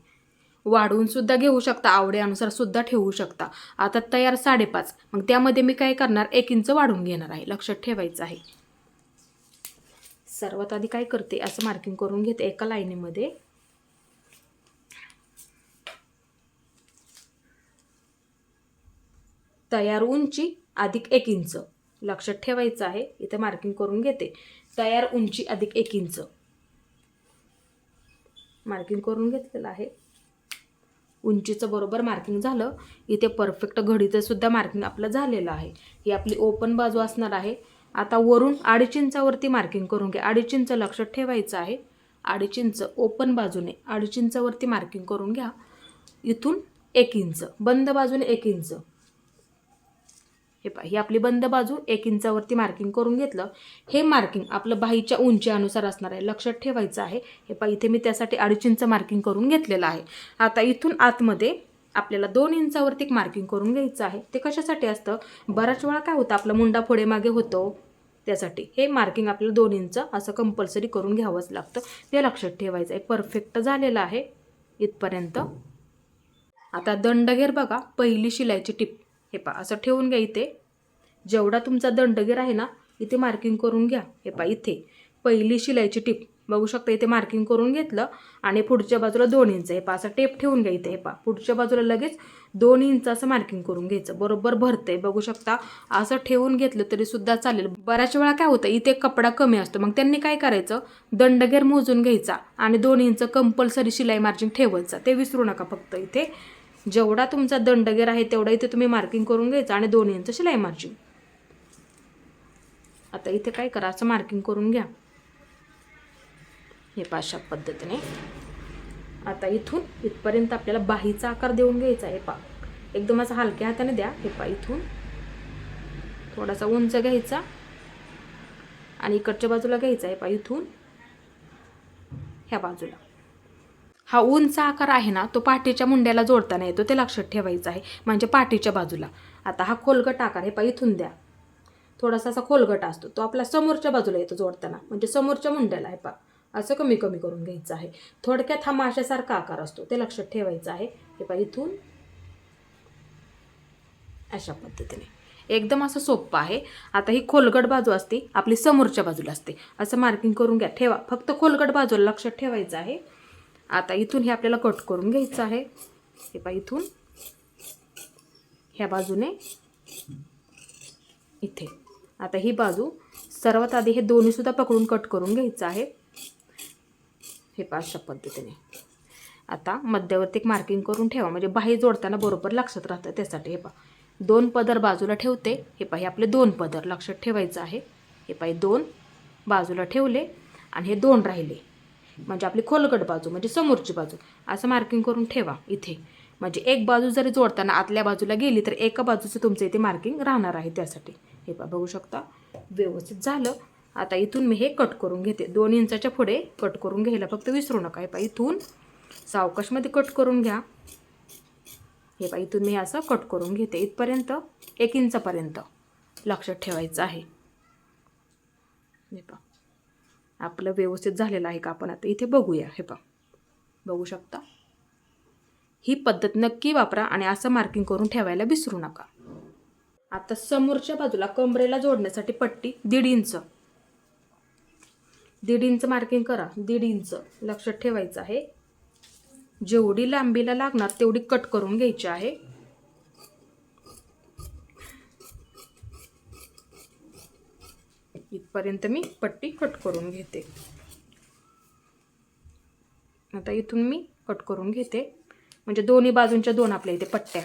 वाढवून सुद्धा घेऊ शकता, आवडीनुसार सुद्धा ठेवू शकता. आता तयार 5.5, मग त्यामध्ये मी काय करणार, 1 इंच वाढवून घेणार आहे, लक्षात ठेवायचं आहे. सर्वात आधी काय करते, असं मार्किंग करून घेते एका लाईनीमध्ये. तयार उंची अधिक 1 इंच, लक्षात ठेवायचं आहे. इथे मार्किंग करून घेते, तयार उंची अधिक 1 इंच मार्किंग करून घेतलेलं आहे. उंचीचं बरोबर मार्किंग झालं. इथे परफेक्ट घडीचं सुद्धा मार्किंग आपलं झालेलं आहे. ही आपली ओपन बाजू असणार आहे. आता वरून 2.5 इंचावरती मार्किंग करून घ्या. 2.5 इंच लक्षात ठेवायचं आहे. 2.5 इंच ओपन बाजूने 2.5 इंचावरती मार्किंग करून घ्या. इथून 1 इंच, बंद बाजूने 1 इंच. हे पहा, ही आपली बंद बाजू 1 इंचावरती मार्किंग करून घेतलं. हे मार्किंग आपलं बाहीच्या उंचीनुसार असणार आहे, लक्षात ठेवायचं आहे. हे पहा, इथे मी त्यासाठी 2.5 इंच मार्किंग करून घेतलेलं आहे. आता इथून आतमध्ये आपल्याला 2 इंचावरती एक मार्किंग करून घ्यायचं आहे. ते कशासाठी असतं, बऱ्याच वेळा काय होतं, आपला मुंडा पुढे मागे होतो, त्यासाठी हे मार्किंग आपल्याला 2 इंच असं कंपल्सरी करून घ्यावंच लागतं, ते लक्षात ठेवायचं आहे. परफेक्ट झालेलं आहे इथपर्यंत. आता दंडघेर बघा, पहिली शिलाईची टिप. हे पहा, असं ठेवून घ्या. इथे जेवढा तुमचा दंडघेर आहे ना, इथे मार्किंग करून घ्या. हे पहा, इथे पहिली शिलाईची टिप बघू शकता, इथे मार्किंग करून घेतलं आणि पुढच्या बाजूला 2 इंच. हे पहा, असं टेप ठेवून घ्या इथे. हे पहा, पुढच्या बाजूला लगेच 2 इंच असं मार्किंग करून घ्यायचं. बरोबर भरतंय बघू शकता. असं ठेवून घेतलं तरी सुद्धा चालेल. बऱ्याच वेळा काय होतं, इथे कपडा कमी असतो, मग त्यांनी काय करायचं, दंडघेर मोजून घ्यायचा आणि 2 इंच कंपल्सरी शिलाई मार्जिन ठेवायचं, ते विसरू नका. फक्त इथे जेवढा तुमचा दंडघेर आहे तेवढा इथे तुम्ही मार्किंग करून घ्यायचं आणि 2 इंच शिलाई मार्जिन. आता इथे काय करा, असं मार्किंग करून घ्या. हे अशा पद्धतीने. आता इथून इथपर्यंत आपल्याला बाहीचा आकार देऊन घ्यायचा आहे. पहा, एकदम असं हलक्या हाताने द्या. हे पहा, इथून थोडासा उंच घ्यायचा आणि इकडच्या बाजूला घ्यायचा आहे. पहा, इथून ह्या बाजूला. हा उंच आकार आहे ना, तो पाठीच्या मुंड्याला जोडताना येतो, ते लक्षात ठेवायचं आहे, म्हणजे पाठीच्या बाजूला. आता हा खोलगट आकार, हे पहा, इथून द्या. थोडासा असा खोलगट असतो, तो आपला समोरच्या बाजूला येतो जोडताना, म्हणजे समोरच्या मुंड्याला. आहे पहा, असं कमी कमी करून घ्यायचं आहे. थोडक्यात हा माशासारखा आकार असतो, ते लक्षात ठेवायचं आहे. हे पहा, इथून अशा पद्धतीने एकदम असं सोपं आहे. आता ही खोलगट बाजू असते, आपली समोरच्या बाजूला असते. असं मार्किंग करून घ्या. ठेवा, फक्त खोलगट बाजूला लक्षात ठेवायचं आहे. आता इथून हे आपल्याला कट करून घ्यायचं आहे. हे पहा, इथून ह्या बाजूने इथे. आता ही बाजू सर्वात आधी हे दोन्ही सुद्धा पकडून कट करून घ्यायचं आहे. हे पहा, अशा पद्धतीने. आता मध्यावरती एक मार्किंग करून ठेवा, म्हणजे बाही जोडताना बरोबर लक्षात राहतं त्यासाठी. हे पहा, 2 पदर बाजूला ठेवते. हे पहा, हे आपले 2 पदर लक्षात ठेवायचं आहे. हे पहा, 2 बाजूला ठेवले आणि हे 2 राहिले. म्हणजे आपली खोलगट बाजू म्हणजे समोरची बाजू असं मार्किंग करून ठेवा इथे. म्हणजे एक बाजू जरी जोडताना आतल्या बाजूला गेली तर एका बाजूचं तुमचं इथे मार्किंग राहणार आहे त्यासाठी. हे बघू शकता व्यवस्थित झालं. आता इथून मी हे कट करून घेते. 2 इंचाच्या पुढे कट करून घ्यायला फक्त विसरू नका. हे इथून सावकाशमध्ये कट करून घ्या. हे इथून मी असं कट करून घेते. इथपर्यंत 1 इंचापर्यंत लक्षात ठेवायचं आहे. हे आपलं व्यवस्थित झालेलं आहे का आपण आता इथे बघूया. हे बघू शकता. ही पद्धत नक्की वापरा आणि असं मार्किंग करून ठेवायला विसरू नका. आता समोरच्या बाजूला कमरेला जोडण्यासाठी पट्टी 1.5 इंच मार्किंग करा. 1.5 इंच लक्षात ठेवायचं आहे. जेवढी लांबीला लागणार तेवढी कट करून घ्यायची आहे. इथपर्यंत मी पट्टी कट करून घेते. आता इथून मी कट करून घेते. म्हणजे दोन्ही बाजूंच्या 2 आपल्या इथे पट्ट्या.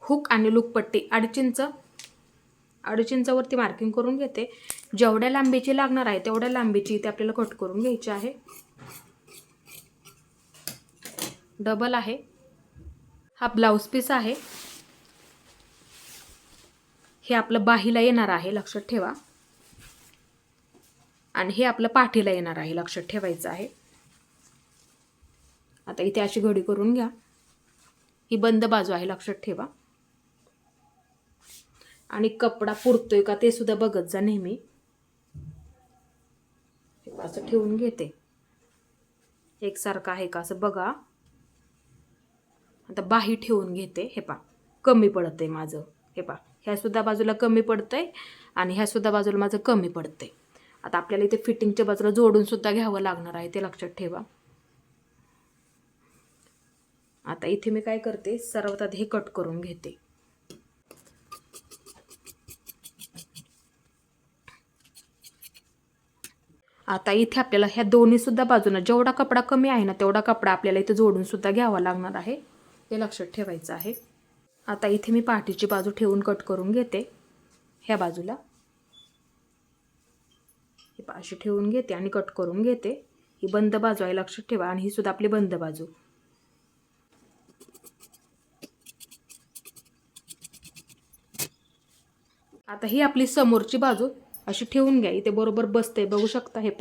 हुक आणि लूप पट्टी 2.5 इंचावरती मार्किंग करून घेते. जेवढ्या लांबीची लागणार आहे तेवढ्या लांबीची इथे आपल्याला कट करून घ्यायची आहे. डबल आहे. हा ब्लाऊज पीस आहे. हे आपलं बाहीला येणार आहे लक्षात ठेवा. आणि हे आपलं पाठीला येणार आहे लक्षात ठेवायचं आहे. आता इथे अशी घडी करून घ्या. ही बंद बाजू आहे लक्षात ठेवा. आणि कपडा पुरतोय का ते सुद्धा बघत जा नेहमी. असं ठेवून घेते. एकसारखं आहे का असं बघा. आता बाही ठेवून घेते. हे कमी पडतंय माझं. हे ह्या सुद्धा बाजूला कमी पडतंय आणि ह्या सुद्धा बाजूला माझं कमी पडतंय. आता आपल्याला इथे फिटिंगच्या बाजूला जोडून सुद्धा घ्यावं लागणार आहे ते लक्षात ठेवा. आता इथे मी काय करते सर्वात आधी हे कट करून घेते. आता इथे आपल्याला ह्या दोन्ही सुद्धा बाजूंना जेवढा कपडा कमी आहे ना तेवढा कपडा आपल्याला इथे जोडून सुद्धा घ्यावा लागणार आहे ते लक्षात ठेवायचं आहे. आता इथे मी पाठीची बाजू ठेवून कट करून घेते. ह्या बाजूला हे अशी ठेवून घेते आणि कट करून घेते. ही बंद बाजू आहे लक्षात ठेवा आणि ही सुद्धा आपली बंद बाजू. आता ही आपली समोरची बाजू अशी ठेवून घ्या. इथे बरोबर बसते बघू शकता. हे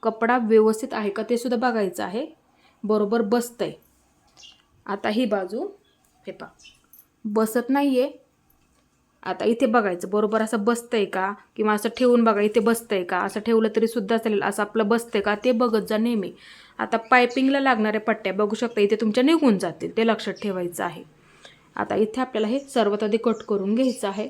कपडा व्यवस्थित आहे का ते सुद्धा बघायचं आहे. बरोबर बसतंय. आता ही बाजू हे बसत नाहीये. आता इथे बघायचं बरोबर असं बसतंय का किंवा असं ठेवून बघा इथे बसतंय का. असं ठेवलं तरी सुद्धा चालेल. असं आपलं बसतंय का ते बघत जा नेहमी. आता पायपिंगला लागणाऱ्या पट्ट्या बघू शकता इथे तुमच्या निघून जातील ते लक्षात ठेवायचं आहे. आता इथे आपल्याला हे सर्वात आधी कट करून घ्यायचं आहे.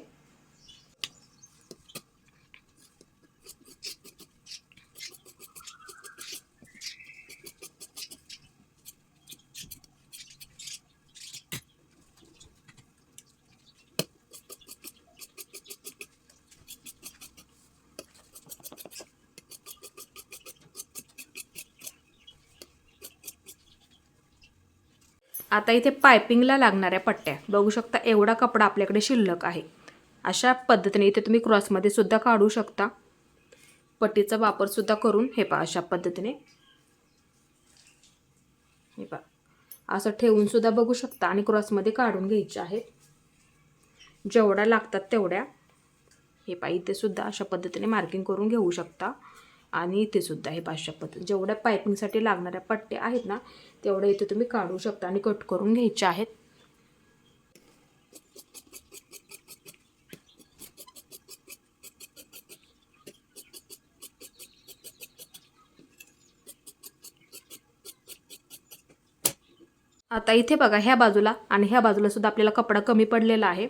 आता इथे पायपिंगला लागणाऱ्या पट्ट्या बघू शकता. एवढा कपडा आपल्याकडे शिल्लक आहे. अशा पद्धतीने इथे तुम्ही क्रॉसमध्ये सुद्धा काढू शकता. पट्टीचा वापर सुद्धा करून हे अशा पद्धतीने हे असं ठेवून सुद्धा बघू शकता आणि क्रॉसमध्ये काढून घ्यायचे आहे. जेवढ्या लागतात तेवढ्या हे इथे सुद्धा अशा पद्धतीने मार्किंग करून घेऊ शकता. आणि इथे सुद्धा हे अशा पद्धतीने जेवढ्या पायपिंगसाठी लागणाऱ्या पट्ट्या आहेत ना तेवढ्या इथे तुम्ही काढू शकता आणि कट करून घ्यायचे आहेत. आता इथे बघा ह्या बाजूला आणि ह्या बाजूला सुद्धा आपल्याला कपडा कमी पडलेला आहे.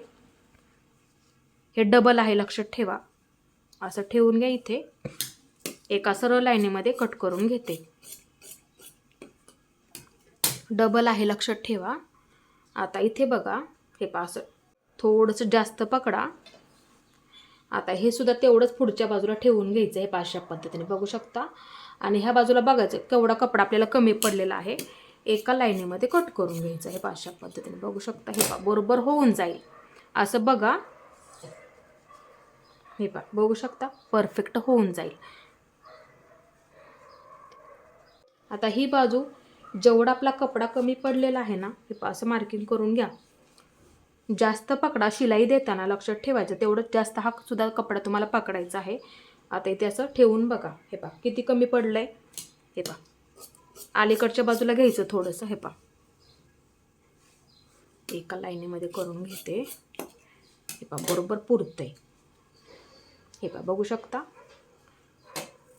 हे डबल आहे लक्षात ठेवा. असं ठेवून घ्या. इथे एका सरळ लाईनीमध्ये कट करून घेते. डबल आहे लक्षात ठेवा. आता इथे बघा हे असं थोडंसं जास्त पकडा. आता हे सुद्धा तेवढंच पुढच्या बाजूला ठेवून घ्यायचं. हे अशा पद्धतीने बघू शकता. आणि ह्या बाजूला बघायचं केवढा कपडा आपल्याला कमी पडलेला आहे. एका लाईनीमध्ये कट करून घ्यायचं. हे अशा पद्धतीने बघू शकता. हे बरोबर होऊन जाईल असं बघा. हे बघू शकता परफेक्ट होऊन जाईल. आता ही बाजू जेवढा आपला कपडा कमी पडलेला आहे ना, हे असं मार्किंग करून घ्या. जास्त पकडा, शिलाई देताना लक्षात ठेवायचं, तेवढं जास्त हा सुद्धा कपडा तुम्हाला पकडायचा आहे. आता इथे असं ठेवून बघा, हे पहा किती कमी पडलं आहे. हे पहा अलीकडच्या बाजूला घ्यायचं थोडंसं, हे पहा एका लाईनीमध्ये करून घेते. हे पहा बरोबर पुरतं आहे. हे पहा बघू शकता.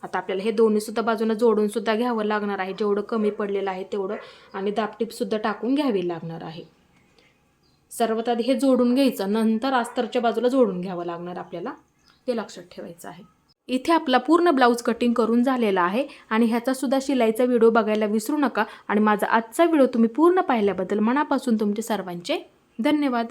आता आपल्याला हे दोन्हीसुद्धा बाजूनं जोडूनसुद्धा घ्यावं लागणार आहे, जेवढं कमी पडलेलं आहे तेवढं, आणि दाबटीपसुद्धा टाकून घ्यावी लागणार आहे. सर्वात आधी हे जोडून घ्यायचं, नंतर अस्तरच्या बाजूला जोडून घ्यावं लागणार आपल्याला, ते लक्षात ठेवायचं आहे. इथे आपला पूर्ण ब्लाऊज कटिंग करून झालेला आहे आणि ह्याचासुद्धा शिलाईचा व्हिडिओ बघायला विसरू नका. आणि माझा आजचा व्हिडिओ तुम्ही पूर्ण पाहिल्याबद्दल मनापासून तुमचे सर्वांचे धन्यवाद.